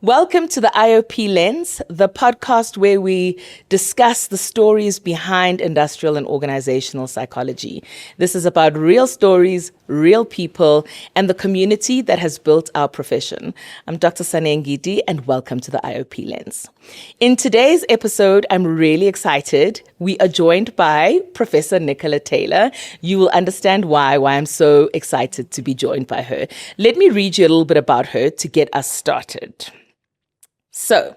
Welcome to the IOP Lens, the podcast where we discuss the stories behind industrial and organizational psychology. This is about real stories, real people, and the community that has built our profession. I'm Dr. Sane Ngidi, and welcome to the IOP Lens. In today's episode, I'm really excited. We are joined by Professor Nicola Taylor. You will understand why I'm so excited to be joined by her. Let me read you a little bit about her to get us started. So,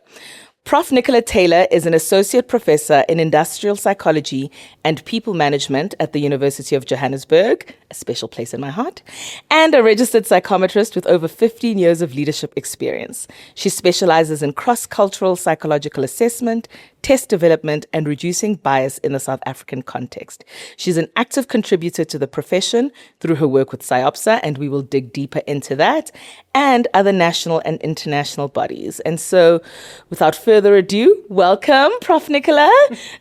Prof. Nicola Taylor is an associate professor in industrial psychology and people management at the University of Johannesburg, a special place in my heart, and a registered psychometrist with over 15 years of leadership experience. She specializes in cross-cultural psychological assessment, test development, and reducing bias in the South African context. She's an active contributor to the profession through her work with SIOPSA, and we will dig deeper into that, and other national and international bodies. And so, without further ado, welcome, Prof. Nicola.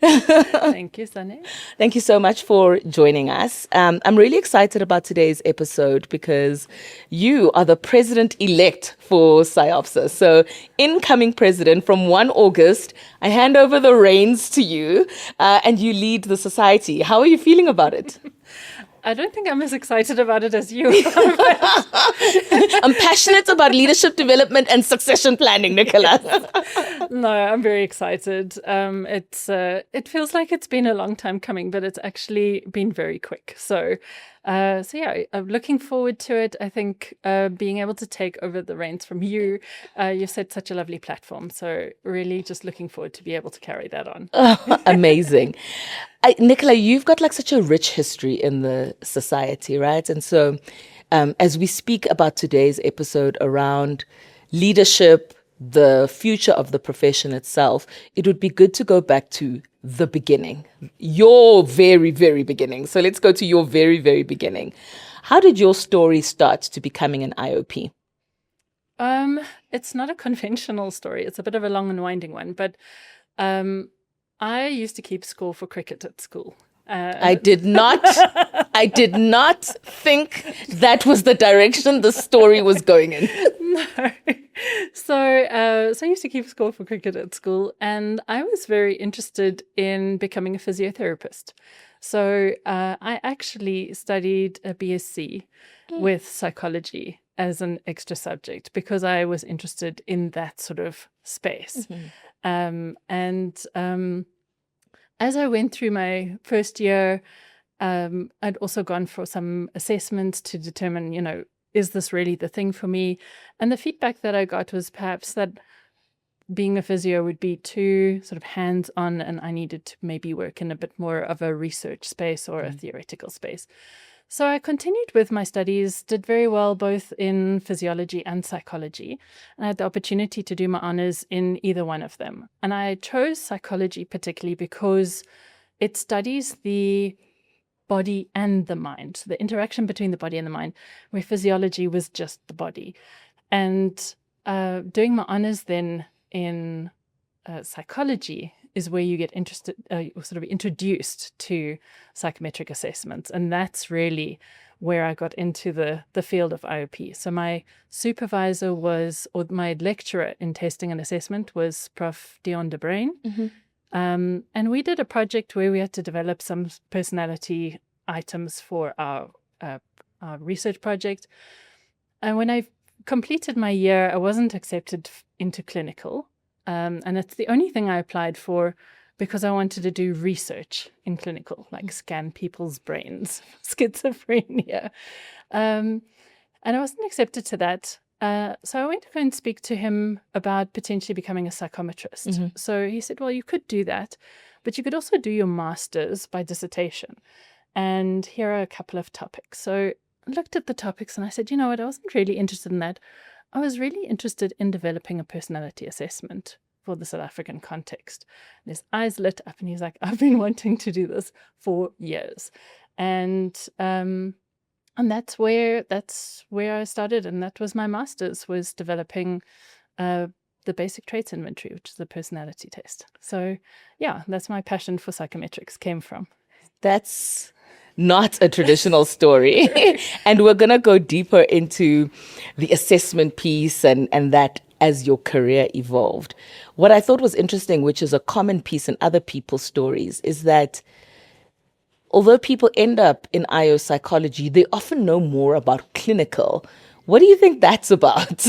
Thank you, Sane. Thank you so much for joining us. I'm really excited about today's episode because you are the president-elect for SIOPSA. So, incoming president from 1 August, I hand over the reins to you and you lead the society. How are you feeling about it? I don't think I'm as excited about it as you. I'm passionate about leadership development and succession planning, Nicola. No, I'm very excited. It feels like it's been a long time coming, but it's actually been very quick. So yeah, I'm looking forward to it. I think being able to take over the reins from you, you've set such a lovely platform. So really just looking forward to be able to carry that on. Oh, amazing. Nicola, you've got like such a rich history in the society, right? And so as we speak about today's episode around leadership, the future of the profession itself, it would be good to go back to the beginning, your very, very beginning. So let's go to your very, very beginning. How did your story start to becoming an IOP? It's not a conventional story. It's a bit of a long and winding one, but I used to keep score for cricket at school. I did not think that was the direction the story was going in. No. So I used to keep score for cricket at school, and I was very interested in becoming a physiotherapist. So I actually studied a BSc with psychology as an extra subject because I was interested in that sort of space. Mm-hmm. As I went through my first year, I'd also gone for some assessments to determine, is this really the thing for me? And the feedback that I got was perhaps that being a physio would be too sort of hands-on, and I needed to maybe work in a bit more of a research space or a theoretical space. So I continued with my studies, did very well both in physiology and psychology. And I had the opportunity to do my honors in either one of them. And I chose psychology particularly because it studies the body and the mind, the interaction between the body and the mind, where physiology was just the body. And doing my honors then in psychology is where you get interested, sort of introduced to psychometric assessments. And that's really where I got into the field of IOP. So my supervisor or my lecturer in testing and assessment was Prof. Dion de Bruin. Mm-hmm. And we did a project where we had to develop some personality items for our research project. And when I completed my year, I wasn't accepted into clinical. And it's the only thing I applied for because I wanted to do research in clinical, like scan people's brains, schizophrenia. And I wasn't accepted to that. So I went to go and speak to him about potentially becoming a psychometrist. Mm-hmm. So he said, well, you could do that, but you could also do your master's by dissertation. And here are a couple of topics. So I looked at the topics and I said, you know what, I wasn't really interested in that. I was really interested in developing a personality assessment for the South African context. And his eyes lit up and he's like, I've been wanting to do this for years. And that's where I started. And that was my master's, was developing the basic traits inventory, which is the personality test. So yeah, that's my passion for psychometrics came from. That's not a traditional story. And we're going to go deeper into the assessment piece and that as your career evolved. What I thought was interesting, which is a common piece in other people's stories, is that although people end up in IO psychology, they often know more about clinical. What do you think that's about?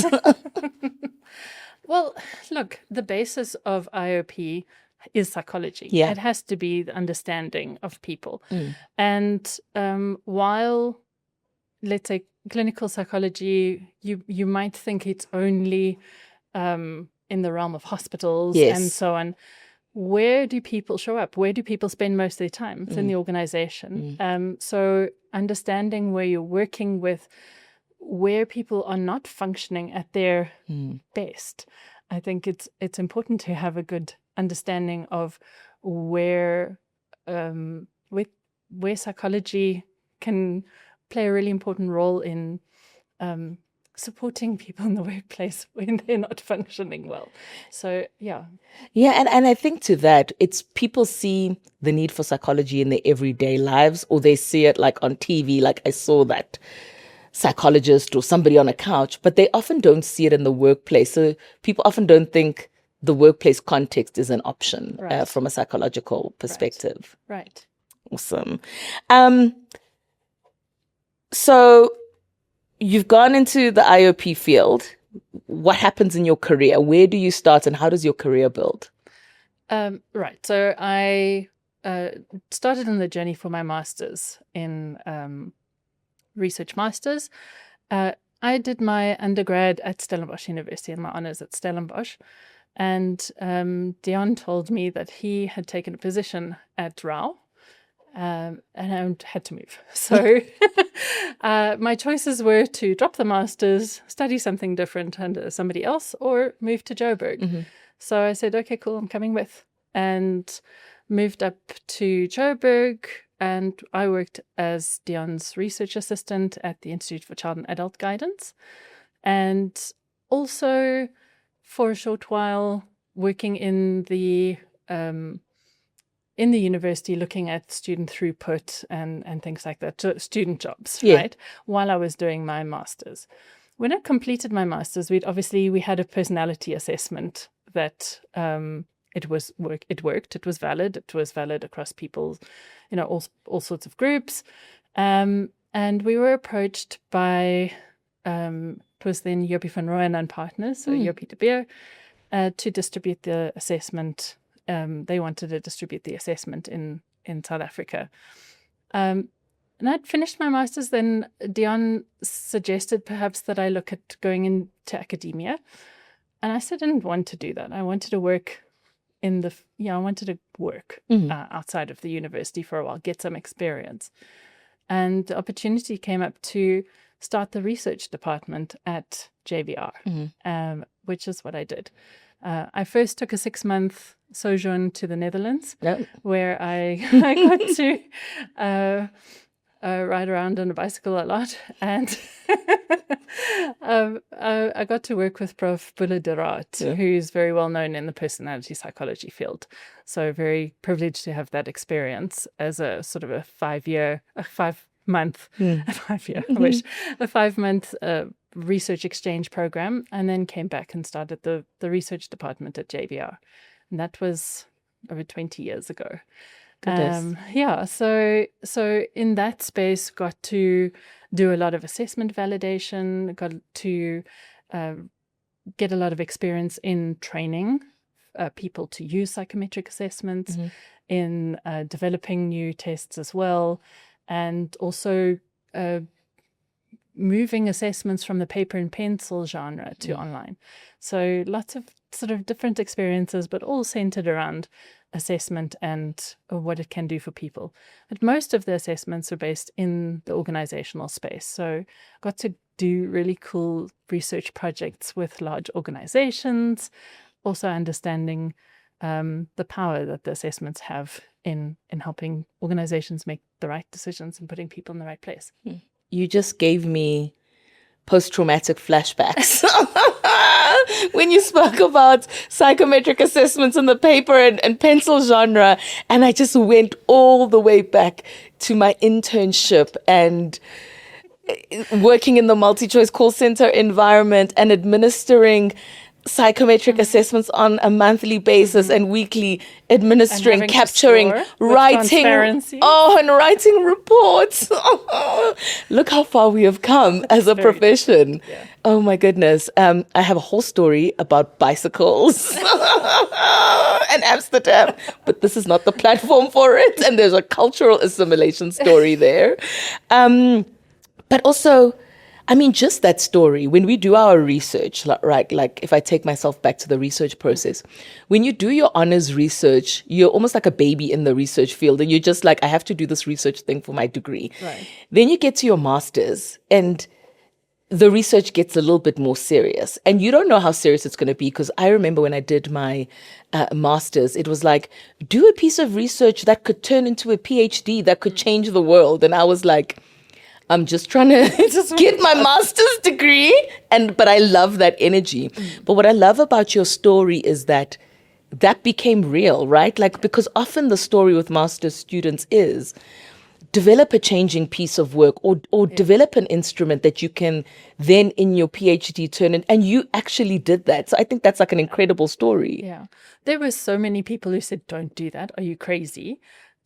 Well, look, the basis of IOP is psychology. Yeah. It has to be the understanding of people. And while, let's say, clinical psychology, you might think it's only in the realm of hospitals and so on. Where do people show up? Where do people spend most of their time? It's in the organization. So understanding where you're working with, where people are not functioning at their best. I think it's important to have a good understanding of where psychology can play a really important role in supporting people in the workplace when they're not functioning well. So, yeah. Yeah, and I think to that, it's people see the need for psychology in their everyday lives, or they see it like on TV, like I saw that psychologist or somebody on a couch, but they often don't see it in the workplace. So people often don't think the workplace context is an option from a psychological perspective. Right. Awesome. So you've gone into the IOP field. What happens in your career? Where do you start and how does your career build? Right. So I started on the journey for my master's in research master's. I did my undergrad at Stellenbosch University and my honors at Stellenbosch. And Dion told me that he had taken a position at Rao. And I had to move. So my choices were to drop the master's, study something different under somebody else, or move to Joburg. So I said, okay, cool, I'm coming with. And moved up to Joburg. And I worked as Dion's research assistant at the Institute for Child and Adult Guidance. And also for a short while working in the university, looking at student throughput and things like that, so student jobs, right? While I was doing my master's. When I completed my master's, we had a personality assessment that it worked, it was valid across people, all sorts of groups. And we were approached by, it was then IOP van Rooyen and Partners, so IOP de Beer, to distribute the assessment. They wanted to distribute the assessment in South Africa. And I'd finished my master's, then Dion suggested perhaps that I look at going into academia. And I said I didn't want to do that. I wanted to work outside of the university for a while, get some experience. And the opportunity came up to start the research department at JVR, which is what I did. I first took a 6-month sojourn to the Netherlands, where I got to ride around on a bicycle a lot. And I got to work with Prof de Raat, who's very well known in the personality psychology field. So very privileged to have that experience as a sort of a 5-month research exchange program, and then came back and started the research department at JVR. And that was over 20 years ago. So in that space, got to do a lot of assessment validation, got to get a lot of experience in training people to use psychometric assessments, in developing new tests as well, and also moving assessments from the paper and pencil genre to online. So lots of sort of different experiences, but all centered around assessment and what it can do for people. But most of the assessments are based in the organizational space. So got to do really cool research projects with large organizations, also understanding the power that the assessments have in helping organizations make the right decisions and putting people in the right place. You just gave me post-traumatic flashbacks when you spoke about psychometric assessments in the paper and pencil genre. And I just went all the way back to my internship and working in the multi-choice call center environment and administering psychometric assessments on a monthly basis and weekly, administering, having to capturing, score with writing. transparency. And writing reports. Look how far we have come as a profession. Yeah. Oh my goodness. I have a whole story about bicycles and Amsterdam, but this is not the platform for it. And there's a cultural assimilation story there. But also, I mean, just that story, when we do our research, right, like if I take myself back to the research process, when you do your honors research, you're almost like a baby in the research field. And you're just like, I have to do this research thing for my degree. Right. Then you get to your master's and the research gets a little bit more serious. And you don't know how serious it's going to be, because I remember when I did my master's, it was like, do a piece of research that could turn into a PhD that could change the world. And I was like, I'm just trying to get my master's degree. But I love that energy. But what I love about your story is that became real, right? Like, because often the story with master's students is develop a changing piece of work or develop an instrument that you can then in your PhD turn in. And you actually did that. So I think that's like an incredible story. Yeah. There were so many people who said, don't do that. Are you crazy?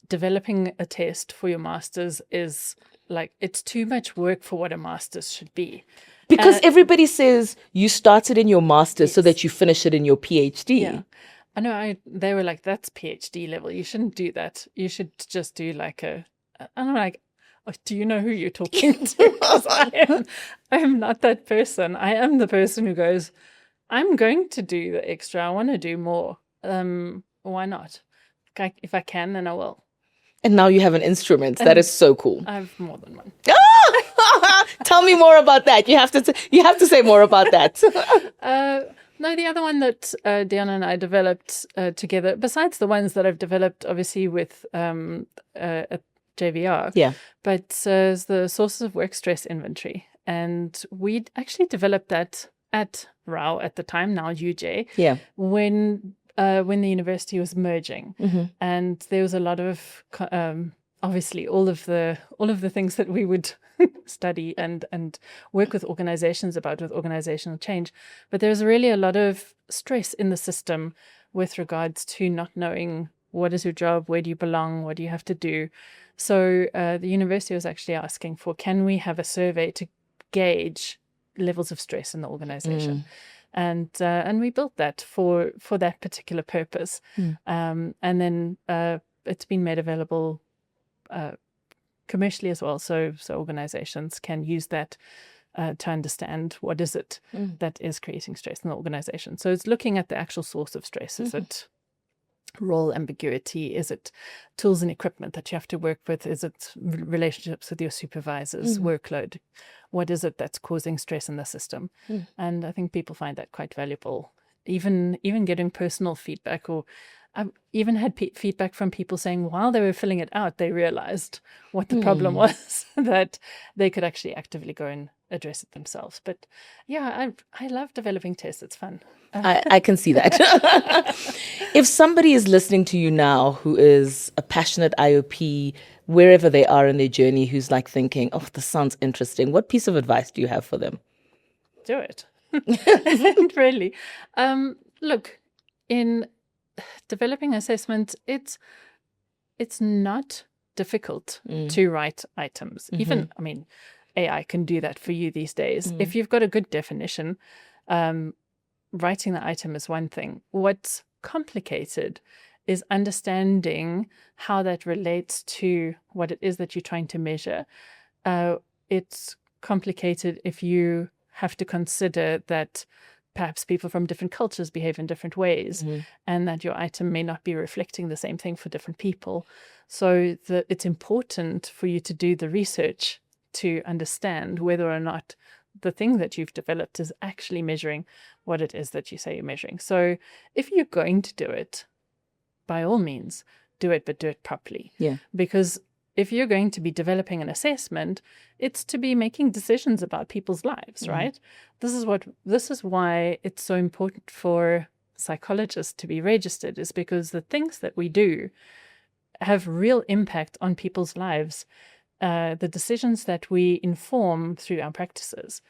Developing a test for your master's is like, it's too much work for what a master's should be. Because everybody says you started in your master's so that you finish it in your PhD. Yeah. I know they were like, that's PhD level. You shouldn't do that. You should just do like and I'm like, oh, do you know who you're talking to? Because I'm not that person. I am the person who goes, I'm going to do the extra. I want to do more. Why not? If I can, then I will. And now you have an instrument. That is so cool. I have more than one. Tell me more about that. You have to say more about that. No, the other one that Diana and I developed together, besides the ones that I've developed, obviously with at JVR, but is the sources of work stress inventory, and we actually developed that at RAU at the time, now UJ, when the university was merging, and there was a lot of obviously all of the things that we would study and work with organizations about with organizational change, but there was really a lot of stress in the system with regards to not knowing what is your job, where do you belong, what do you have to do. So the university was actually asking for, can we have a survey to gauge levels of stress in the organization? And we built that for that particular purpose. And then it's been made available commercially as well. So organizations can use that to understand what is it that is creating stress in the organization. So it's looking at the actual source of stress. Is it role ambiguity? Is it tools and equipment that you have to work with? Is it relationships with your supervisors, workload? What is it that's causing stress in the system? And I think people find that quite valuable. Even getting personal feedback, or I've even had feedback from people saying while they were filling it out, they realized what the problem was, that they could actually actively go and address it themselves. But yeah, I love developing tests. It's fun. I can see that. If somebody is listening to you now who is a passionate IOP, wherever they are in their journey, who's like thinking, oh, this sounds interesting, what piece of advice do you have for them? Do it. Really. Look, in developing assessment, it's not difficult to write items. Even, I mean, AI can do that for you these days. If you've got a good definition, writing the item is one thing. What's complicated is understanding how that relates to what it is that you're trying to measure. It's complicated if you have to consider that perhaps people from different cultures behave in different ways, and that your item may not be reflecting the same thing for different people. So it's important for you to do the research to understand whether or not the thing that you've developed is actually measuring what it is that you say you're measuring. So if you're going to do it, by all means, do it, but do it properly. Yeah. Because if you're going to be developing an assessment, it's to be making decisions about people's lives, right? This is why it's so important for psychologists to be registered, is because the things that we do have real impact on people's lives. The decisions that we inform through our practices,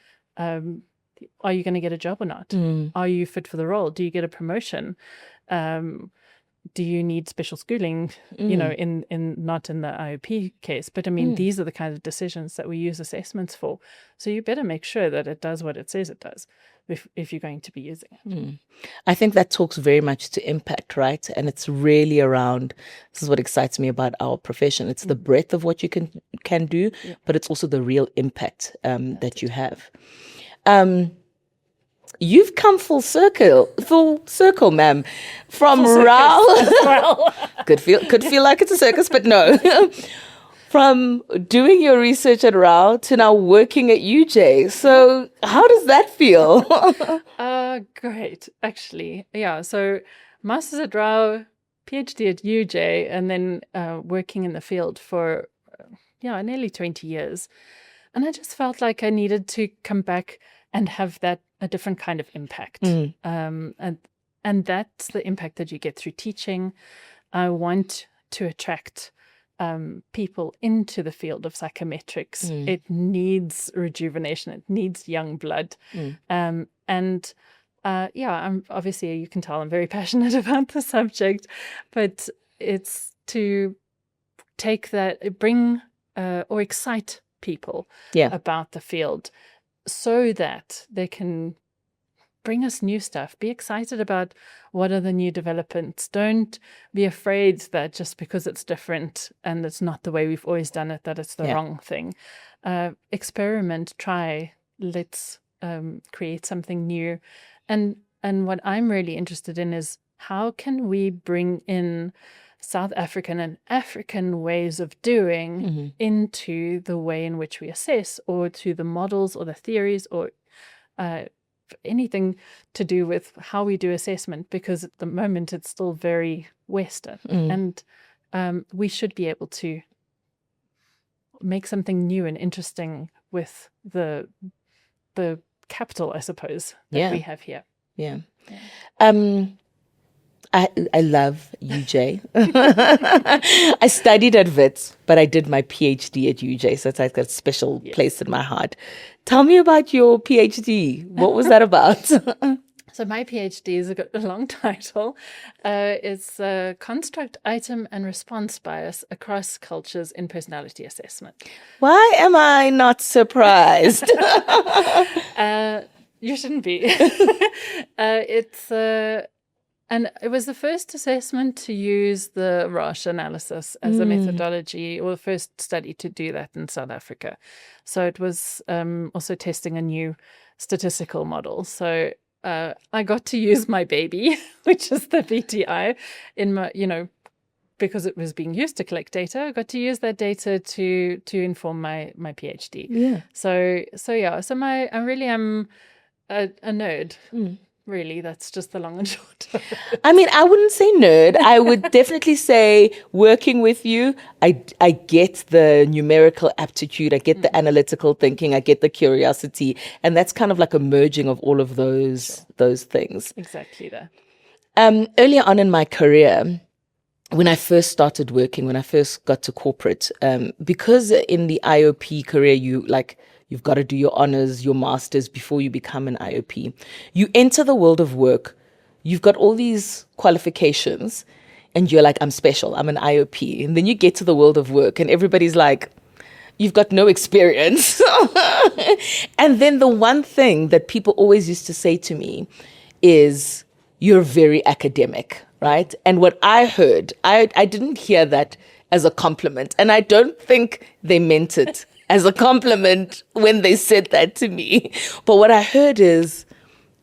Are you going to get a job or not? Are you fit for the role? Do you get a promotion? Do you need special schooling? You know, in not in the IOP case, but I mean, these are the kind of decisions that we use assessments for. So you better make sure that it does what it says it does if you're going to be using it. I think that talks very much to impact, right? And it's really around, this is what excites me about our profession. It's the breadth of what you can do, but it's also the real impact that you have. You've come full circle, ma'am, from Rao. could feel like it's a circus, but no. From doing your research at Rao to now working at UJ. So how does that feel? Great, actually. Yeah, so master's at Rao, PhD at UJ, and then working in the field for nearly 20 years. And I just felt like I needed to come back and have a different kind of impact. And that's the impact that you get through teaching. I want to attract people into the field of psychometrics. It needs rejuvenation. It needs young blood. I'm obviously, you can tell I'm very passionate about the subject, but it's to bring or excite people about the field so that they can bring us new stuff. Be excited about what are the new developments. Don't be afraid that just because it's different and it's not the way we've always done it, that it's the wrong thing. Experiment, try, let's create something new. And what I'm really interested in is how can we bring in South African and African ways of doing into the way in which we assess, or to the models or the theories, or anything to do with how we do assessment, because at the moment it's still very Western. And we should be able to make something new and interesting with the capital, I suppose, that we have here. I love UJ. I studied at Wits, but I did my PhD at UJ, so it's like a special place in my heart. Tell me about your PhD. What was that about? So my PhD is a long title. It's Construct, Item and Response Bias Across Cultures in Personality Assessment. Why am I not surprised? You shouldn't be. And it was the first assessment to use the Roche analysis as a methodology, or the first study to do that in South Africa. So it was also testing a new statistical model. So I got to use my baby, which is the BTI, in my, because it was being used to collect data. I got to use that data to inform my PhD. So I really am a nerd. Really, that's just the long and short of it. I mean, I wouldn't say nerd. I would definitely say, working with you, I get the numerical aptitude, I get the analytical thinking, I get the curiosity, and that's kind of like a merging of all of those things. Exactly that. Earlier on in my career, when I first started working, when I first got to corporate, because in the IOP career, you've got to do your honors, your masters before you become an IOP. You enter the world of work, you've got all these qualifications, and you're like, I'm special, I'm an IOP. And then you get to the world of work and everybody's like, you've got no experience. And then the one thing that people always used to say to me is, you're very academic, right? And what I heard, I didn't hear that as a compliment. And I don't think they meant it as a compliment when they said that to me. But what I heard is,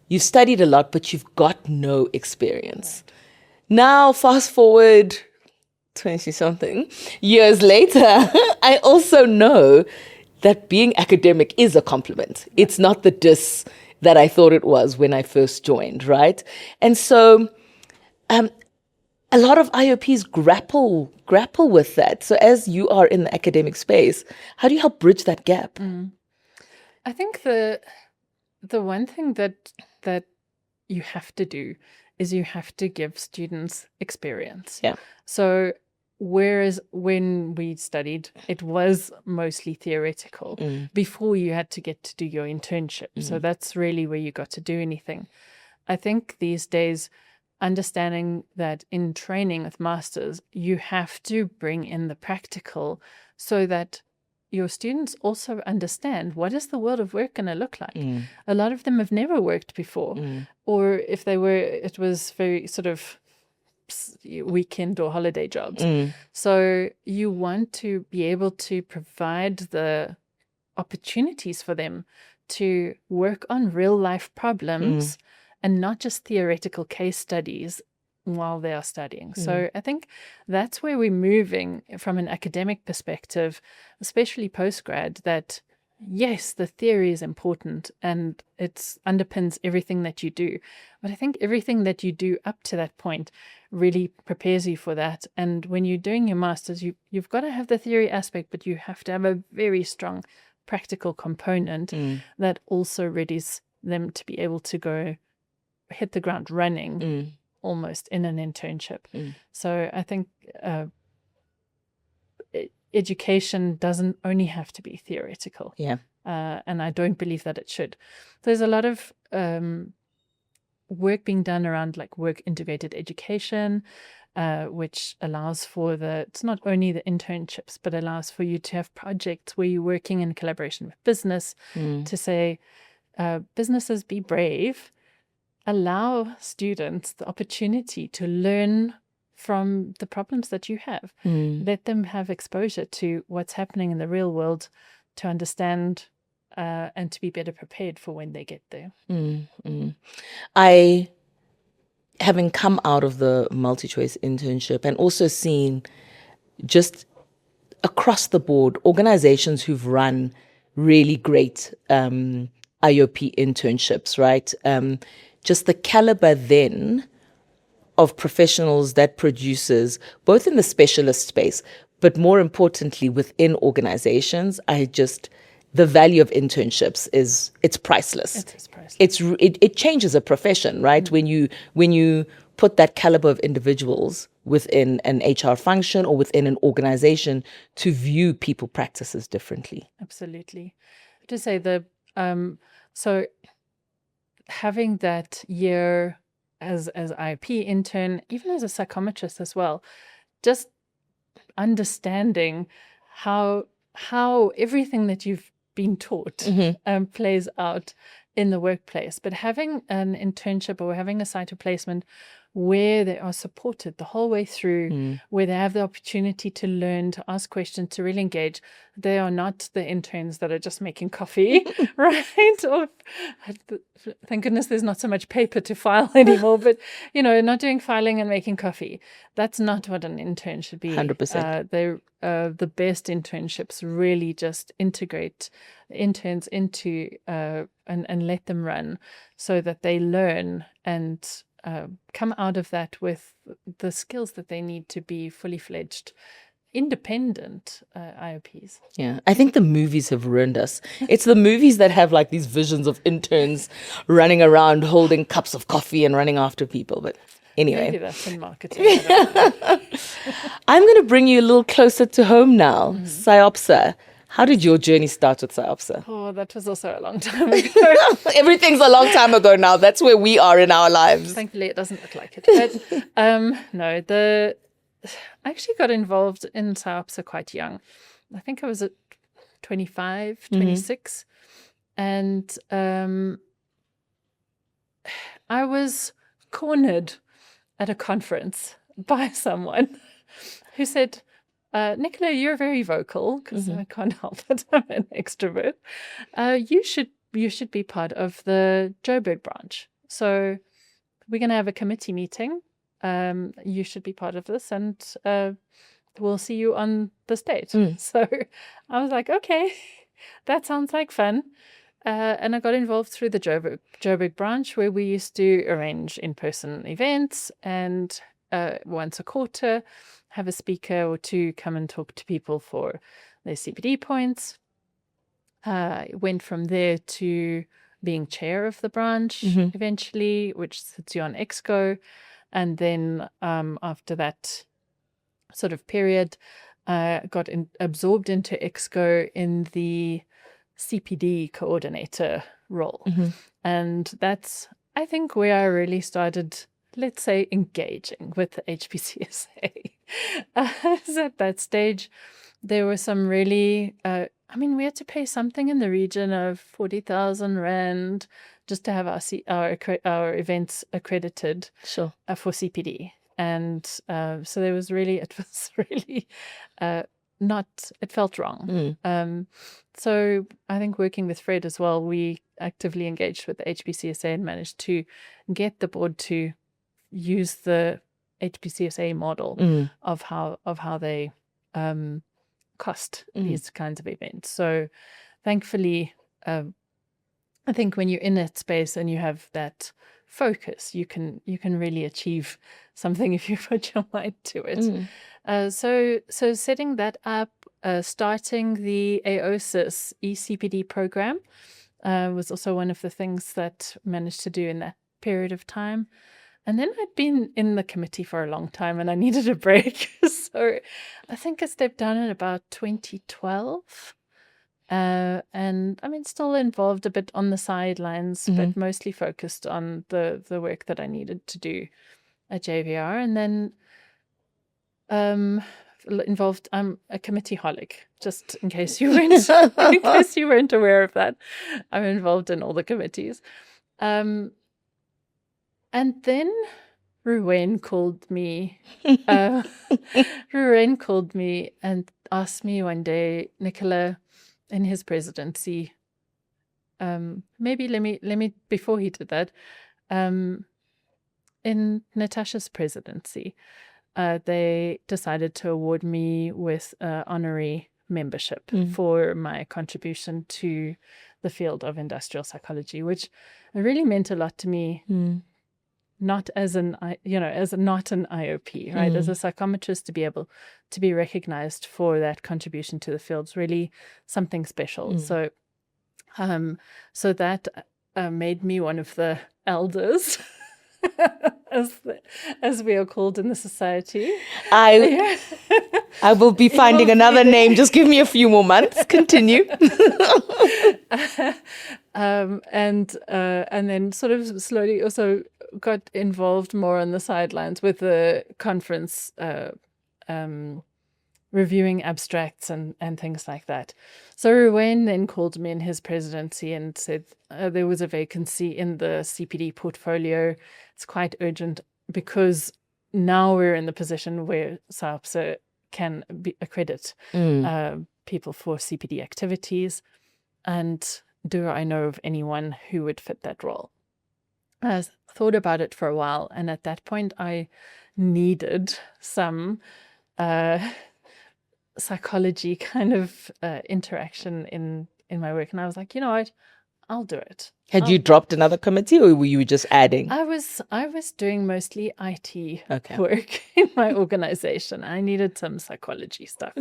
you've studied a lot, but you've got no experience. Right. Now, fast forward 20-something years later, I also know that being academic is a compliment. It's not the diss that I thought it was when I first joined, right? And so a lot of IOPs grapple with that. So as you are in the academic space, how do you help bridge that gap? I think the one thing that you have to do is you have to give students experience. Yeah. So whereas when we studied, it was mostly theoretical before you had to get to do your internship. So that's really where you got to do anything. I think these days, understanding that in training with masters, you have to bring in the practical so that your students also understand what is the world of work going to look like. A lot of them have never worked before, or if they were, it was very sort of weekend or holiday jobs. So you want to be able to provide the opportunities for them to work on real life problems and not just theoretical case studies while they are studying. So I think that's where we're moving from an academic perspective, especially postgrad, that yes, the theory is important and it underpins everything that you do. But I think everything that you do up to that point really prepares you for that. And when you're doing your master's, you've got to have the theory aspect, but you have to have a very strong practical component that also readies them to be able to go hit the ground running almost in an internship. So I think education doesn't only have to be theoretical. And I don't believe that it should. There's a lot of work being done around like work integrated education, which allows for it's not only the internships, but allows for you to have projects where you're working in collaboration with business to say, businesses, be brave, allow students the opportunity to learn from the problems that you have. Let them have exposure to what's happening in the real world to understand and to be better prepared for when they get there. I, having come out of the multi-choice internship and also seen just across the board organizations who've run really great IOP internships, right? Just the caliber then of professionals that produces, both in the specialist space, but more importantly within organizations, the value of internships it's priceless. It is priceless. It changes a profession, right? When you put that caliber of individuals within an HR function or within an organization to view people practices differently. Absolutely. To say so having that year as IOP intern, even as a psychometrist as well, just understanding how everything that you've been taught plays out in the workplace. But having an internship or having a site of placement where they are supported the whole way through, where they have the opportunity to learn, to ask questions, to really engage. They are not the interns that are just making coffee, right? Or thank goodness there's not so much paper to file anymore, but, not doing filing and making coffee. That's not what an intern should be. 100%. The best internships really just integrate interns into and let them run so that they learn and come out of that with the skills that they need to be fully fledged, independent IOPs. Yeah, I think the movies have ruined us. It's the movies that have like these visions of interns running around holding cups of coffee and running after people. But anyway. Maybe that's in marketing. I'm going to bring you a little closer to home now. SIOPSA. How did your journey start with SIOPSA? Oh, that was also a long time ago. Everything's a long time ago now. That's where we are in our lives. Thankfully, it doesn't look like it. But I actually got involved in SIOPSA quite young. I think I was at 25, 26. And I was cornered at a conference by someone who said, Nicola, you're very vocal, because I can't help it. I'm an extrovert. You should be part of the Joburg branch. So we're going to have a committee meeting. You should be part of this, and we'll see you on this date. So I was like, okay, that sounds like fun. And I got involved through the Joburg branch, where we used to arrange in-person events and once a quarter have a speaker or two come and talk to people for their CPD points. Went from there to being chair of the branch eventually, which sits you on Exco. And then after that, sort of period, got absorbed into EXCO in the CPD coordinator role. And that's, I think, where I really started, let's say, engaging with the HPCSA. At that stage, there were some really, we had to pay something in the region of 40,000 Rand just to have our events accredited Sure. For CPD. And so it was really it felt wrong. So I think working with Fred as well, we actively engaged with the HPCSA and managed to get the board to use the HPCSA model of how they cost these kinds of events. So thankfully, I think when you're in that space and you have that focus, you can really achieve something if you put your mind to it. So setting that up, starting the AOSIS eCPD program was also one of the things that I managed to do in that period of time. And then I'd been in the committee for a long time and I needed a break. So I think I stepped down in about 2012. And still involved a bit on the sidelines, but mostly focused on the work that I needed to do at JVR. And then involved, I'm a committee holic, just in case you weren't aware of that. I'm involved in all the committees. And then Ruwen called me. Ruwen called me and asked me one day, Nicola, in his presidency, maybe let me before he did that, in Natasha's presidency, they decided to award me with honorary membership for my contribution to the field of industrial psychology, which really meant a lot to me. Not as not an IOP, right? As a psychometrist, to be able to be recognized for that contribution to the field is really something special. So that made me one of the elders, as we are called in the society. I will be finding another name. Just give me a few more months. Continue. And then sort of slowly also got involved more on the sidelines with the conference, reviewing abstracts and things like that. So Ruwen then called me in his presidency and said there was a vacancy in the CPD portfolio. It's quite urgent because now we're in the position where SIOPSA can accredit people for CPD activities. And do I know of anyone who would fit that role? I thought about it for a while, and at that point I needed some psychology kind of interaction in my work, and I was like, you know what, I'll do it. Had you dropped another committee, or were you just adding? I was doing mostly IT work in my organization. I needed some psychology stuff,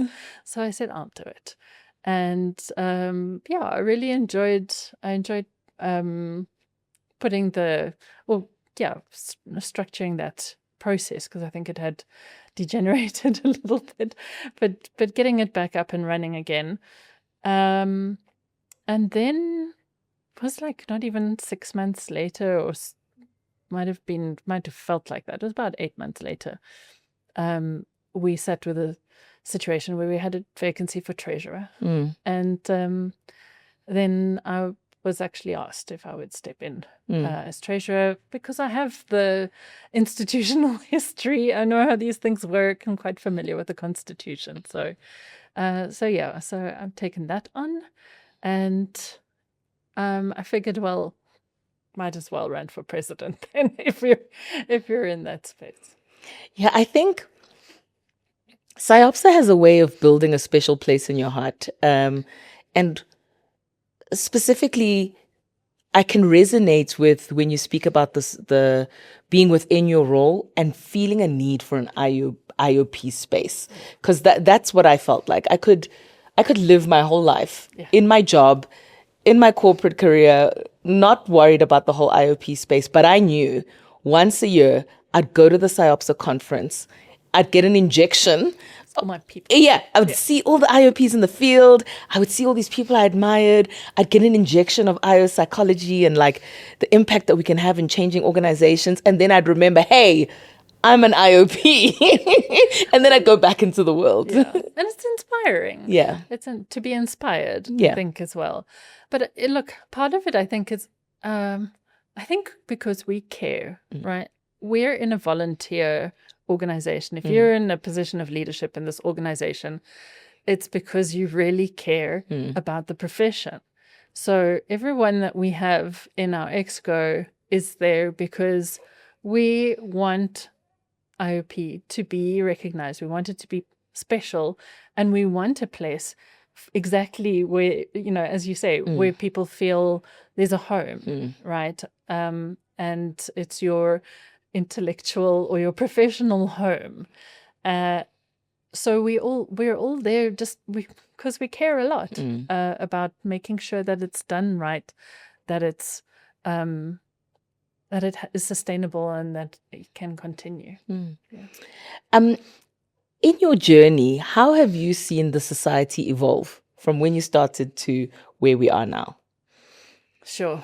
so I said I'll do it. And I really enjoyed structuring that process, because I think it had degenerated a little bit, but getting it back up and running again. And then it was like not even 6 months later, or might have felt like that. It was about 8 months later. We sat with a situation where we had a vacancy for treasurer. And then I was actually asked if I would step in as treasurer, because I have the institutional history. I know how these things work. I'm quite familiar with the constitution. So I've taken that on, and I figured, well, might as well run for president then if you're in that space. Yeah, I think SIOPSA has a way of building a special place in your heart. And specifically, I can resonate with when you speak about this, the being within your role and feeling a need for an IOP space. Because that's what I felt like. I could live my whole life in my job, in my corporate career, not worried about the whole IOP space. But I knew once a year I'd go to the SIOPSA conference I'd get an injection. All my people. Yeah, I would see all the IOPs in the field. I would see all these people I admired. I'd get an injection of IO psychology and like the impact that we can have in changing organizations. And then I'd remember, hey, I'm an IOP. And then I'd go back into the world. Yeah. And it's inspiring. Yeah. It's to be inspired, Yeah. I think, as well. But look, part of it, I think, is, I think because we care, right? We're in a volunteer organization. If you're in a position of leadership in this organization, it's because you really care about the profession. So everyone that we have in our exco is there because we want IOP to be recognized. We want it to be special, and we want a place exactly where, you know, as you say, where people feel there's a home, right? And it's your intellectual or your professional home. So we're all there just because we care a lot about making sure that it's done right, that it's that it is sustainable and that it can continue. Yeah. In your journey, how have you seen the society evolve from when you started to where we are now? Sure.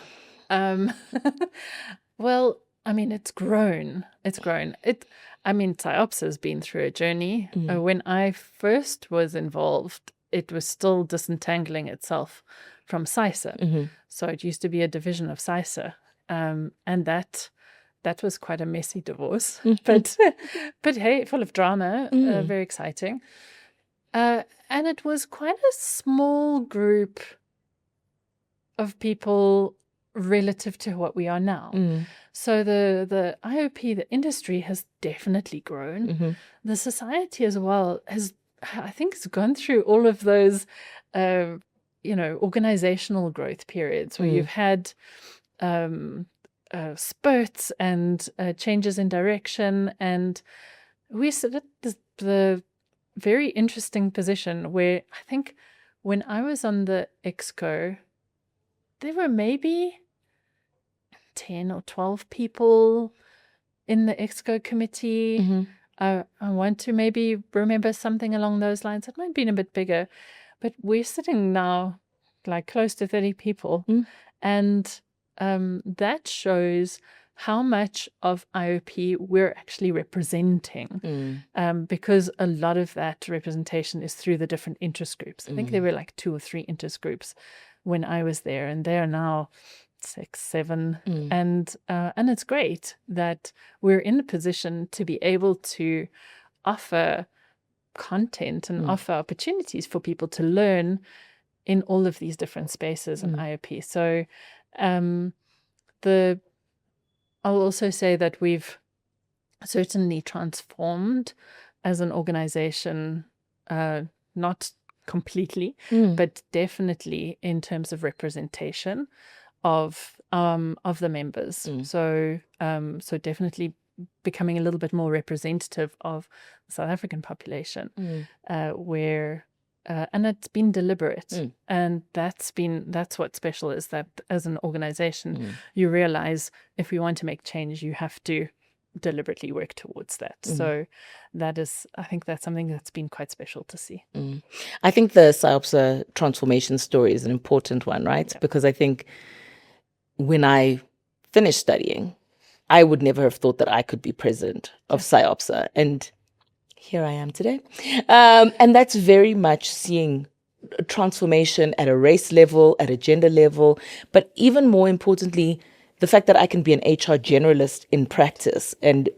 Well, I mean, it's grown. SIOPSA has been through a journey. When I first was involved, it was still disentangling itself from SISA. So it used to be a division of SISA. And that was quite a messy divorce. But hey, full of drama, very exciting. And it was quite a small group of people relative to what we are now. So the IOP, the industry has definitely grown. The society as well has gone through all of those, organizational growth periods where you've had spurts and changes in direction. And we sit at the very interesting position where I think when I was on the exco, there were maybe 10 or 12 people in the exco committee. I want to maybe remember something along those lines. It might have been a bit bigger, but we're sitting now like close to 30 people. And that shows how much of IOP we're actually representing, because a lot of that representation is through the different interest groups. I think there were like 2 or 3 interest groups when I was there, and they are now 6, 7, and it's great that we're in a position to be able to offer content and offer opportunities for people to learn in all of these different spaces in IOP. So I'll also say that we've certainly transformed as an organization, not completely, but definitely in terms of representation of the members. So definitely becoming a little bit more representative of the South African population, where and it's been deliberate, and that's what's special, is that as an organization, you realize if we want to make change, you have to deliberately work towards that. So I think that's something that's been quite special to see. I think the SIOPSA transformation story is an important one, right? Yeah. Because I think when I finished studying, I would never have thought that I could be president of SIOPSA. And here I am today. And that's very much seeing transformation at a race level, at a gender level, but even more importantly, the fact that I can be an HR generalist in practice. And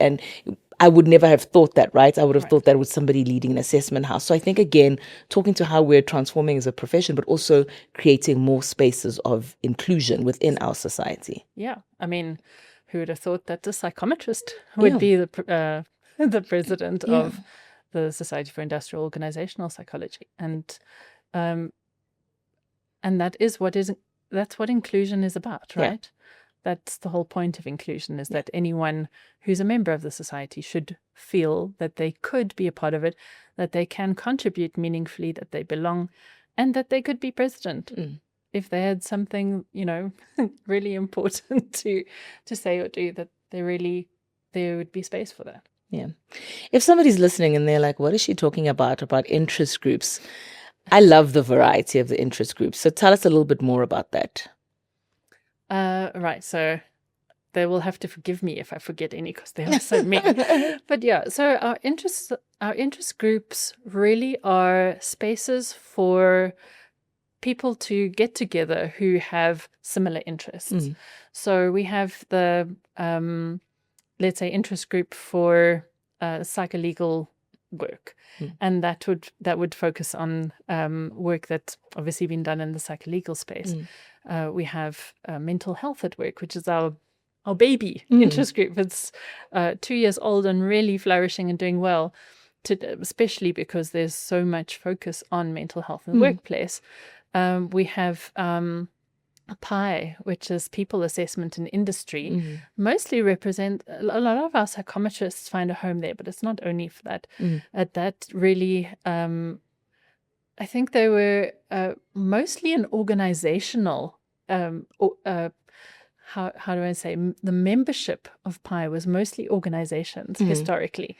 I would never have thought that, right? I would have thought that was somebody leading an assessment house. So I think, again, talking to how we're transforming as a profession, but also creating more spaces of inclusion within our society. Yeah. I mean, who would have thought that the psychometrist would be the president of the Society for Industrial Organisational Psychology? And that's what inclusion is about, right? Yeah. That's the whole point of inclusion, is that anyone who's a member of the society should feel that they could be a part of it, that they can contribute meaningfully, that they belong, and that they could be president if they had something, really important to say or do, that there would be space for that. Yeah. If somebody's listening and they're like, what is she talking about interest groups? I love the variety of the interest groups. So tell us a little bit more about that. Right. So they will have to forgive me if I forget any because there are so many. But yeah, so our interest groups really are spaces for people to get together who have similar interests. So we have the let's say interest group for psycholegal work, and that would focus on work that's obviously been done in the psycholegal space. We have mental health at work, which is our baby interest group. It's 2 years old and really flourishing and doing well, especially because there's so much focus on mental health in the workplace. We have PI, which is people assessment in industry, mostly represent a lot of our psychometrists find a home there, but it's not only for that. That really, I think they were mostly an organizational. How do I say? The membership of PI was mostly organizations historically.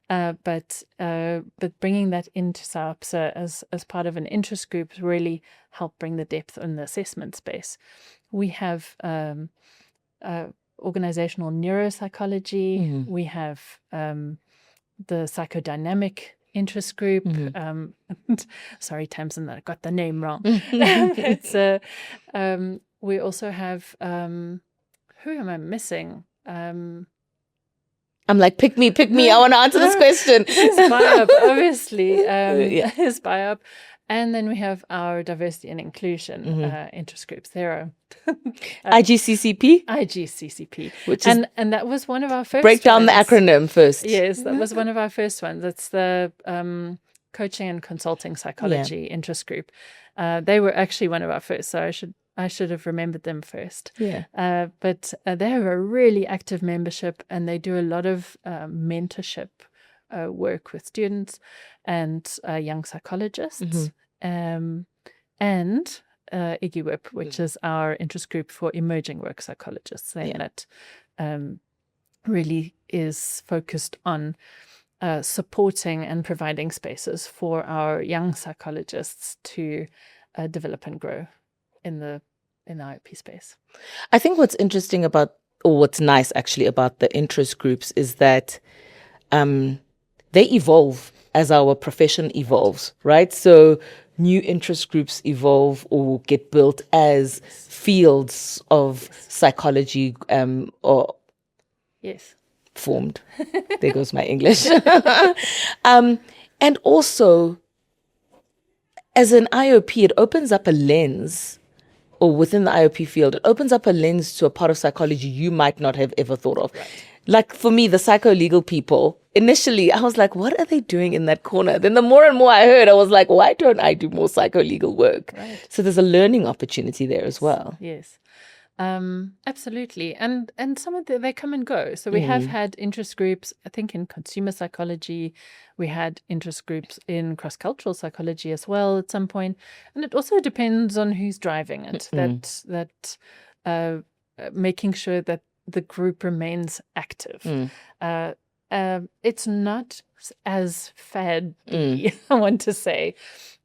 But bringing that into SIOPSA as part of an interest group really helped bring the depth in the assessment space. We have organizational neuropsychology. We have the psychodynamic interest group. Sorry, Tamsin, I got the name wrong. It's we also have who am I missing? I'm like, pick me. I want to answer this question. His BIOP, obviously. His BIOP. And then we have our diversity and inclusion interest groups. There are IGCCP, which is, and that was one of our first. Break down the acronym first. Yes, that was one of our first ones. It's the coaching and consulting psychology interest group. They were actually one of our first, so I should have remembered them first. Yeah. But they have a really active membership, and they do a lot of mentorship work with students and young psychologists. And IGWIP, which is our interest group for emerging work psychologists. And that really is focused on supporting and providing spaces for our young psychologists to develop and grow in the IOP space. I think what's interesting about, or what's nice actually about the interest groups is that they evolve as our profession evolves, right? So new interest groups evolve or get built as fields of psychology or formed. There goes my English. And also, as an IOP, it opens up a lens, or within the IOP field, it opens up a lens to a part of psychology you might not have ever thought of. Right. Like for me, the psycholegal people, initially I was like, what are they doing in that corner? Then the more and more I heard, I was like, why don't I do more psycholegal work? Right. So there's a learning opportunity there as well. Yes. Absolutely. And some of they come and go. So we have had interest groups, I think in consumer psychology, we had interest groups in cross-cultural psychology as well at some point. And it also depends on who's driving it, that making sure that the group remains active. It's not as faddy, I want to say,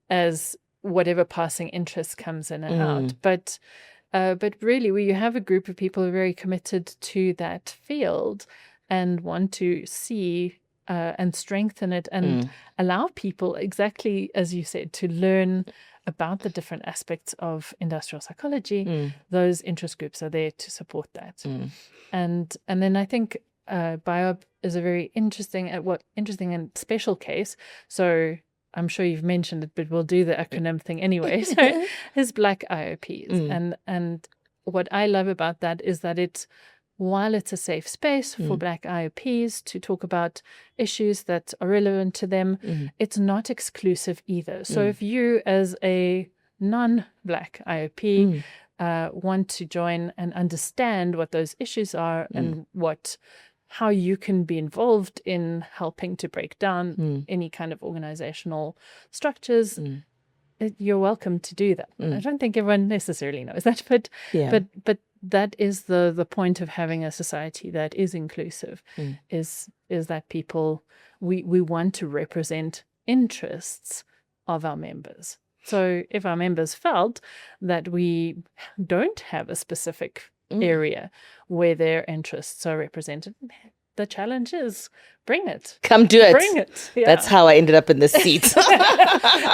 as whatever passing interest comes in and out. But really, where you have a group of people who are very committed to that field and want to see and strengthen it and allow people, exactly as you said, to learn about the different aspects of industrial psychology, those interest groups are there to support that. And then I think BIOP is a very interesting and special case. So I'm sure you've mentioned it, but we'll do the acronym thing anyway. So it's Black IOPs. And what I love about that is that while it's a safe space for Black IOPs to talk about issues that are relevant to them, it's not exclusive either. So if you as a non-Black IOP want to join and understand what those issues are and how you can be involved in helping to break down any kind of organizational structures, you're welcome to do that. I don't think everyone necessarily knows that, but that is the point of having a society that is inclusive, is that people, we want to represent interests of our members. So if our members felt that we don't have a specific area where their interests are represented, the challenge is bring it. Come do it. Bring it. Yeah. That's how I ended up in this seat.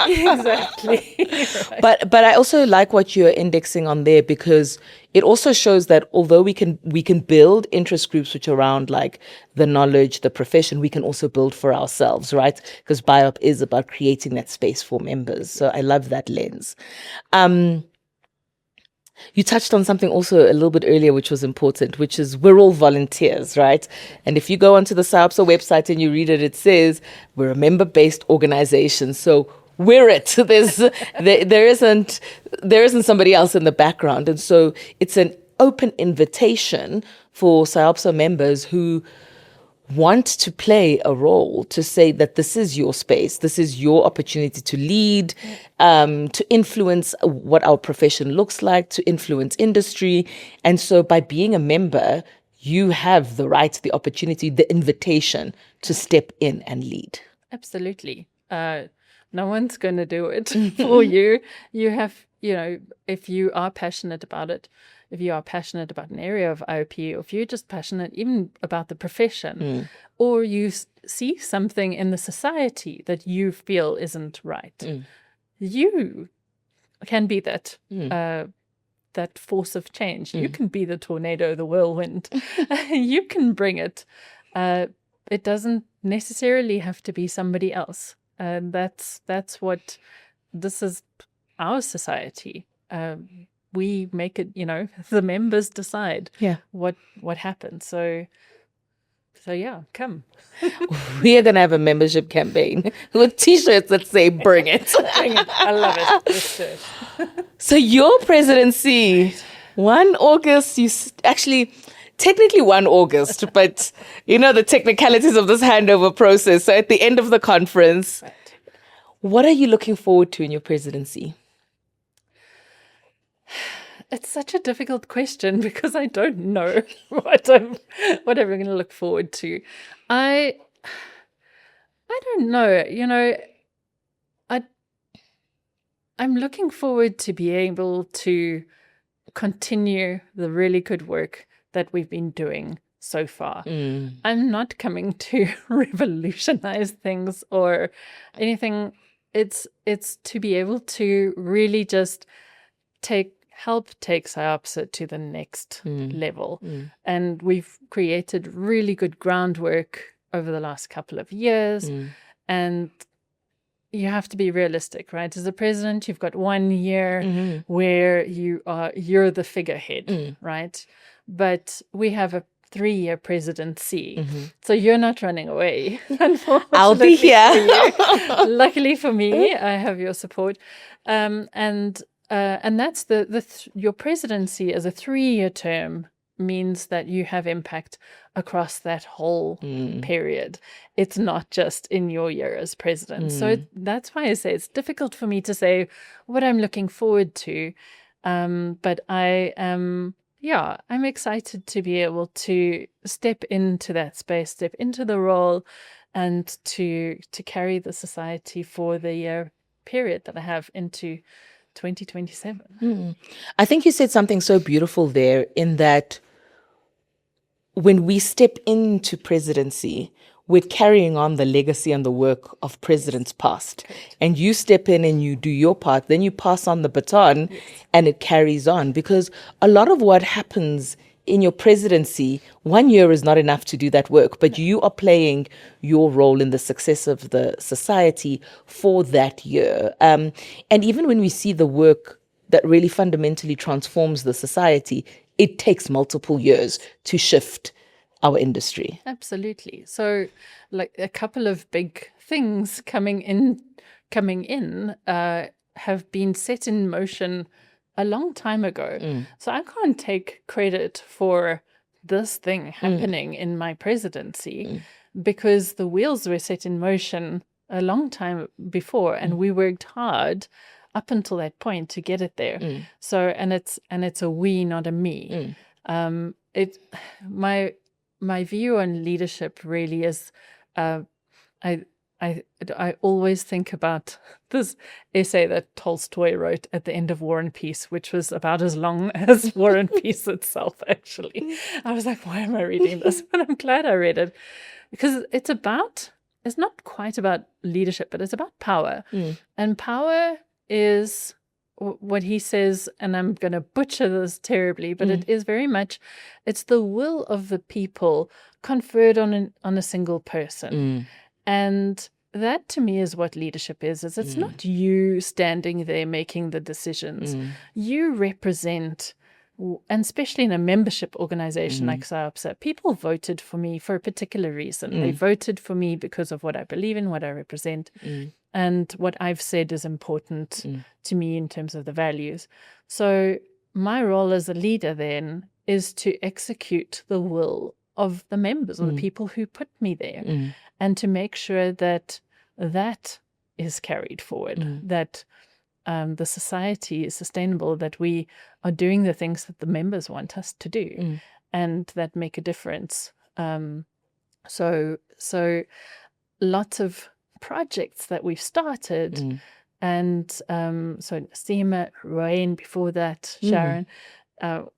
Exactly. Right. But I also like what you're indexing on there, because it also shows that although we can build interest groups which are around like the knowledge, the profession, we can also build for ourselves, right? Because BIOP is about creating that space for members. So I love that lens. You touched on something also a little bit earlier, which was important, which is we're all volunteers, right? And if you go onto the SIOPSA website and you read it, it says we're a member-based organization. So we're it. There isn't somebody else in the background. And so it's an open invitation for SIOPSA members who want to play a role, to say that this is your space, this is your opportunity to lead, to influence what our profession looks like, to influence industry. And so by being a member, you have the right, the opportunity, the invitation to step in and lead. Absolutely. No one's going to do it for you. You have, if you are passionate about it, if you are passionate about an area of IOP, or if you're just passionate even about the profession, or you see something in the society that you feel isn't right, you can be that that force of change. You can be the tornado, the whirlwind. You can bring it. It doesn't necessarily have to be somebody else. That's what this is. Our society. We make it, the members decide what happens. So yeah, come. We are going to have a membership campaign with T-shirts that say bring it. Bring it. I love it. Let's do it. So your presidency, 1 August, technically 1 August, but the technicalities of this handover process. So at the end of the conference, what are you looking forward to in your presidency? It's such a difficult question because I don't know what I'm going to look forward to. I don't know. I'm looking forward to be able to continue the really good work that we've been doing so far. I'm not coming to revolutionize things or anything. It's to be able to really just help take SIOPSA to the next level. And we've created really good groundwork over the last couple of years. And you have to be realistic, right? As a president, you've got 1 year where you're the figurehead, right? But we have a 3-year presidency. So you're not running away. I'll be here. Luckily for me, I have your support. And that's your presidency as a 3-year term means that you have impact across that whole period. It's not just in your year as president. So that's why I say it's difficult for me to say what I'm looking forward to. But I'm excited to be able to step into that space, step into the role, and to carry the society for the year period that I have into 2027. I think you said something so beautiful there, in that when we step into presidency, we're carrying on the legacy and the work of presidents past. And you step in and you do your part, then you pass on the baton and it carries on. Because a lot of what happens in your presidency, 1 year is not enough to do that work, but you are playing your role in the success of the society for that year. And even when we see the work that really fundamentally transforms the society, it takes multiple years to shift our industry. Absolutely. So like a couple of big things coming in have been set in motion a long time ago. So I can't take credit for this thing happening in my presidency because the wheels were set in motion a long time before and we worked hard up until that point to get it there. So, and it's a we, not a me. My view on leadership really is, I always think about this essay that Tolstoy wrote at the end of War and Peace, which was about as long as War and Peace itself, actually. I was like, why am I reading this? But I'm glad I read it, because it's not quite about leadership, but it's about power. And power is what he says, and I'm going to butcher this terribly, but it is very much, it's the will of the people conferred on a single person. And that to me is what leadership is it's not you standing there making the decisions. You represent, and especially in a membership organization like SIOPSA, people voted for me for a particular reason. They voted for me because of what I believe in, what I represent, and what I've said is important to me in terms of the values. So my role as a leader then is to execute the will of the members, or the people who put me there, and to make sure that that is carried forward, that the society is sustainable, that we are doing the things that the members want us to do, and that make a difference. So lots of projects that we've started, and so Seema, Rowan, before that, Sharon,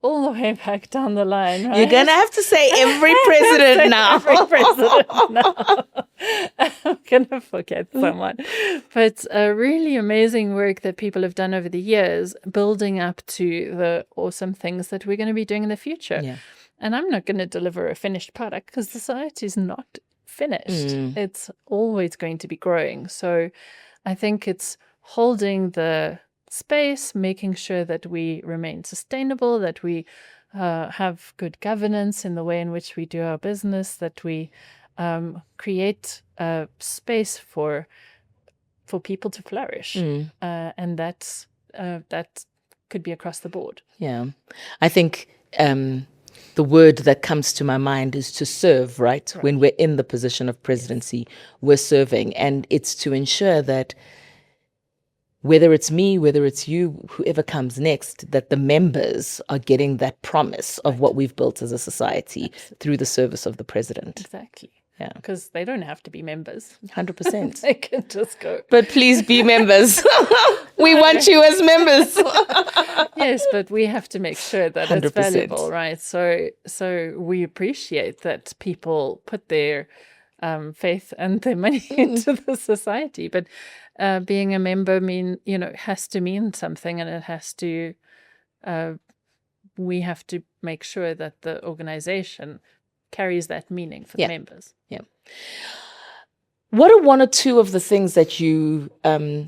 all the way back down the line. Right? You're going to have to say every president now. Every president now. I'm going to forget someone. But really amazing work that people have done over the years, building up to the awesome things that we're going to be doing in the future. Yeah. And I'm not going to deliver a finished product because society is not finished. It's always going to be growing. So I think it's holding the space, making sure that we remain sustainable, that we have good governance in the way in which we do our business, that we create a space for people to flourish, and that could be across the board. Yeah, I think the word that comes to my mind is to serve. Right? When we're in the position of presidency, we're serving, and it's to ensure that, whether it's me, whether it's you, whoever comes next, that the members are getting that promise of what we've built as a society through the service of the president. Exactly. Yeah. Because they don't have to be members. 100%. They can just go. But please be members. We want you as members. Yes, but we have to make sure that 100%. It's valuable, right? So we appreciate that people put their faith and their money into the society, but being a member has to mean something, and it has to. We have to make sure that the organization carries that meaning for the members. Yeah. What are one or two of the things that you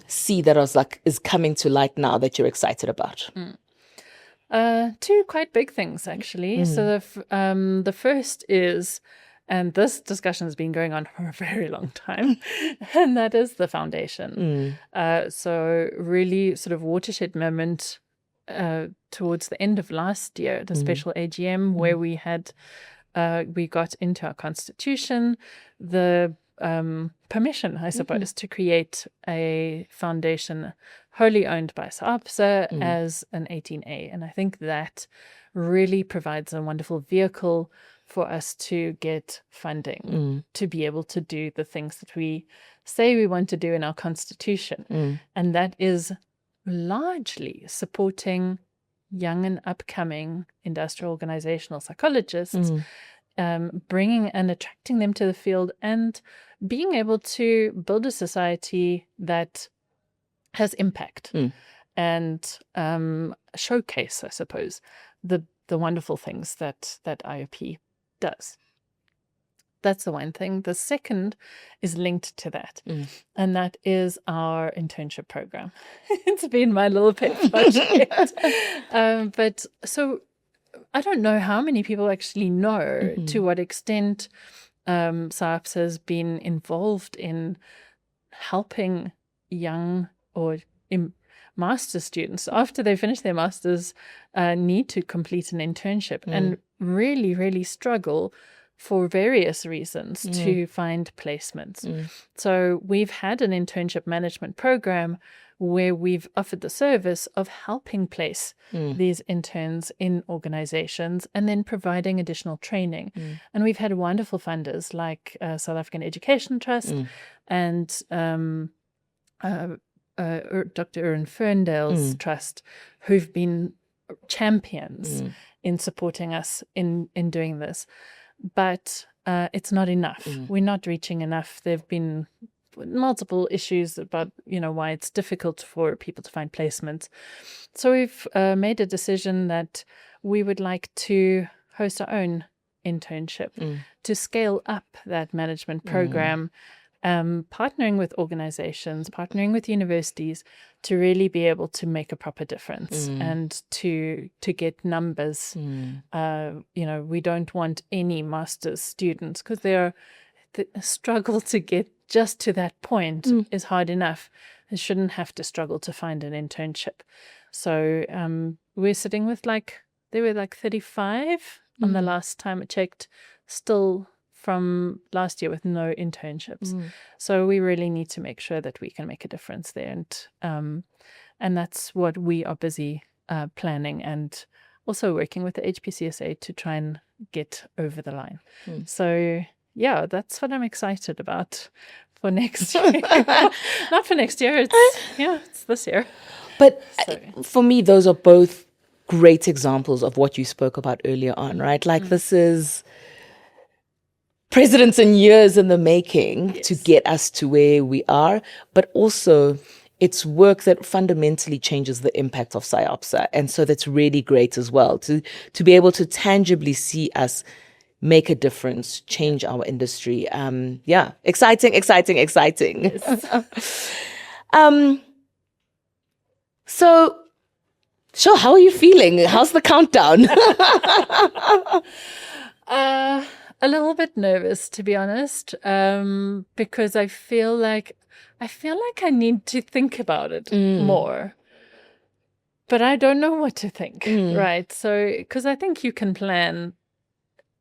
see that is coming to light now that you're excited about? Two quite big things, actually. So the first is, and this discussion has been going on for a very long time, and that is the foundation. So really sort of watershed moment towards the end of last year at a special AGM where we had, we got into our constitution the permission, I suppose, to create a foundation wholly owned by SIOPSA as an 18A. And I think that really provides a wonderful vehicle for us to get funding to be able to do the things that we say we want to do in our constitution. And that is largely supporting young and upcoming industrial organizational psychologists, bringing and attracting them to the field and being able to build a society that has impact and showcase, I suppose, the wonderful things that IOP does. That's the one thing. The second is linked to that, and that is our internship program. It's been my little pet project. But so I don't know how many people actually know to what extent SIOPSA has been involved in helping young or master's students after they finish their master's need to complete an internship and really, really struggle for various reasons to find placements. So we've had an internship management program where we've offered the service of helping place these interns in organizations and then providing additional training. And we've had wonderful funders like South African Education Trust and Dr. Erin Ferndale's trust, who've been champions in supporting us in doing this. But it's not enough. We're not reaching enough. There have been multiple issues about, why it's difficult for people to find placements. So we've made a decision that we would like to host our own internship to scale up that management program, partnering with organizations, partnering with universities to really be able to make a proper difference and to get numbers. We don't want any master's students because the struggle to get just to that point is hard enough. They shouldn't have to struggle to find an internship. So we're sitting with there were 35 on the last time I checked, still from last year with no internships. So we really need to make sure that we can make a difference there. And that's what we are busy planning and also working with the HPCSA to try and get over the line. So yeah, that's what I'm excited about for next year. Not for next year. It's this year. But for me, those are both great examples of what you spoke about earlier on, right? This is presidents and years in the making to get us to where we are, but also it's work that fundamentally changes the impact of SIOPSA. And so that's really great as well to be able to tangibly see us make a difference, change our industry. Exciting. Yes. So, sure, how are you feeling? How's the countdown? A little bit nervous, to be honest, because I feel like I need to think about it more. But I don't know what to think, right? So, because I think you can plan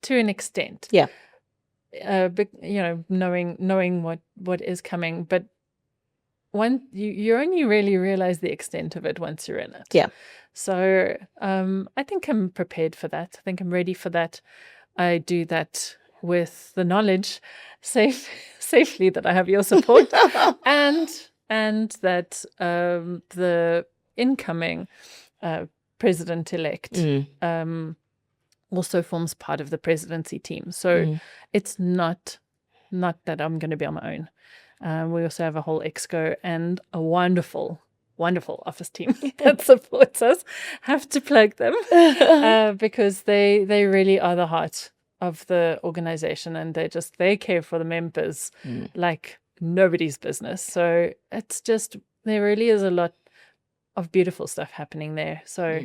to an extent. Yeah. But, knowing what is coming, but you only really realize the extent of it once you're in it. Yeah. So I think I'm prepared for that. I think I'm ready for that. I do that with the knowledge safely that I have your support and that the incoming president-elect also forms part of the presidency team. So it's not that I'm going to be on my own. We also have a whole exco and a wonderful office team that supports us. Have to plug them because they really are the heart of the organization, and they care for the members like nobody's business. So it's just, there really is a lot of beautiful stuff happening there. So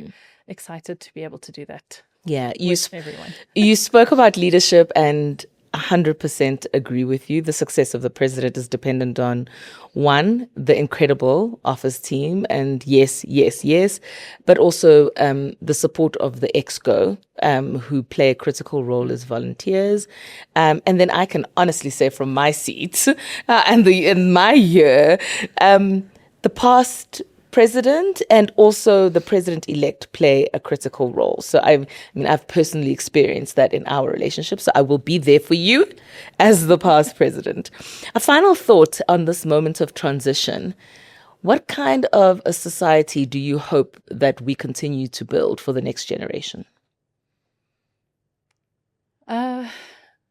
excited to be able to do that. Yeah, everyone. You spoke about leadership, and 100% agree with you. The success of the president is dependent on, one, the incredible office team, and yes, but also the support of the exco, who play a critical role as volunteers. And then I can honestly say from my seat in my year, the past president and also the president-elect play a critical role. So I've personally experienced that in our relationship. So I will be there for you as the past president. A final thought on this moment of transition. What kind of a society do you hope that we continue to build for the next generation?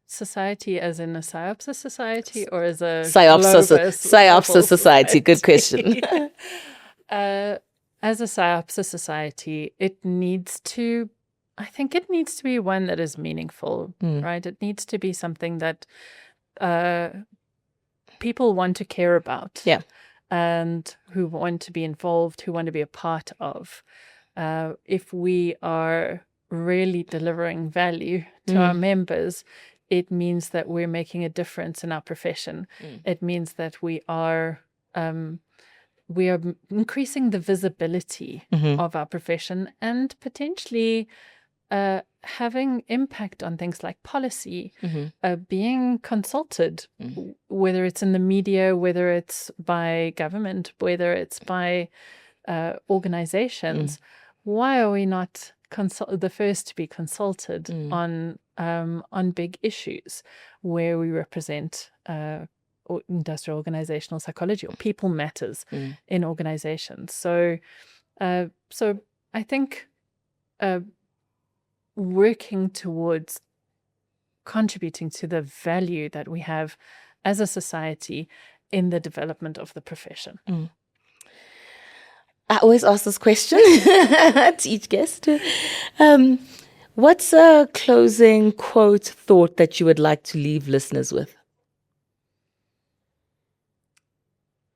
Society as in a SIOPSA society or as a SIOPSA society? Good question. As a SIOPSA society, I think it needs to be one that is meaningful, right? It needs to be something that people want to care about, and who want to be involved, who want to be a part of. If we are really delivering value to our members, it means that we're making a difference in our profession. It means that we are increasing the visibility of our profession and potentially having impact on things like policy, being consulted, whether it's in the media, whether it's by government, whether it's by organizations. Why are we not the first to be consulted on big issues where we represent industrial organizational psychology or people matters in organizations? So I think working towards contributing to the value that we have as a society in the development of the profession. I always ask this question to each guest. What's a closing quote, thought that you would like to leave listeners with?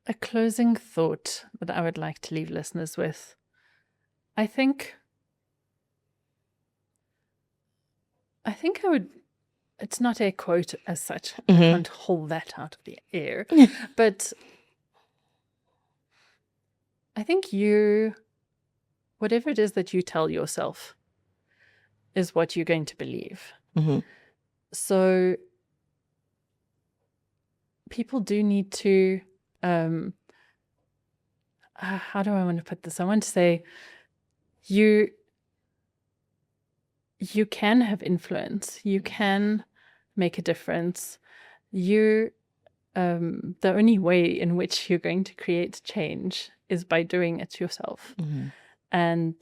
A closing thought that I would like to leave listeners with. I think I would, it's not a quote as such. I can't hold that out of the air. But I think whatever it is that you tell yourself is what you're going to believe. So people do need to, how do I want to put this? I want to say you can have influence. You can make a difference. The only way in which you're going to create change is by doing it yourself. And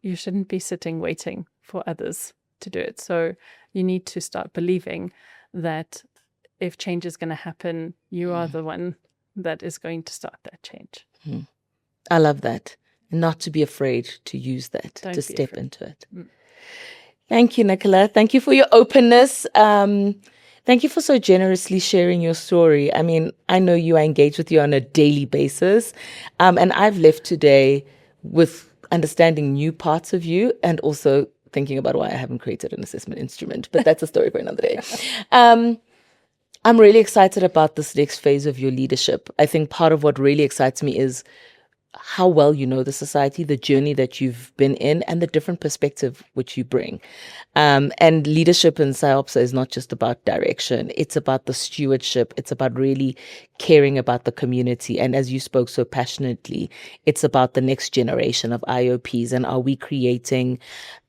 you shouldn't be sitting waiting for others to do it. So you need to start believing that if change is going to happen, you are the one that is going to start that change. I love that. Not to be afraid to use that, to step into it. Thank you, Nicola. Thank you for your openness. Thank you for so generously sharing your story. I mean, I know I engage with you on a daily basis. And I've left today with understanding new parts of you and also thinking about why I haven't created an assessment instrument. But that's a story for another day. I'm really excited about this next phase of your leadership. I think part of what really excites me is how well you know the society, the journey that you've been in, and the different perspective which you bring. And leadership in SIOPSA is not just about direction. It's about the stewardship. It's about really caring about the community. And as you spoke so passionately, it's about the next generation of IOPs. And are we creating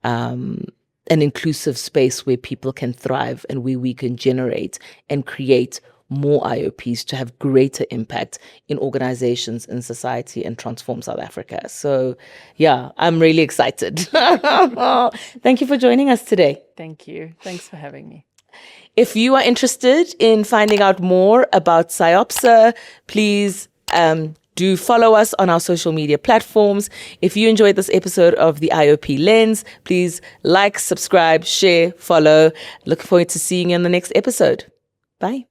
an inclusive space where people can thrive and where we can generate and create more IOPs to have greater impact in organizations, in society, and transform South Africa. So, yeah, I'm really excited. Thank you for joining us today. Thank you. Thanks for having me. If you are interested in finding out more about SIOPSA, please do follow us on our social media platforms. If you enjoyed this episode of the IOP Lens, please like, subscribe, share, follow. Look forward to seeing you in the next episode. Bye.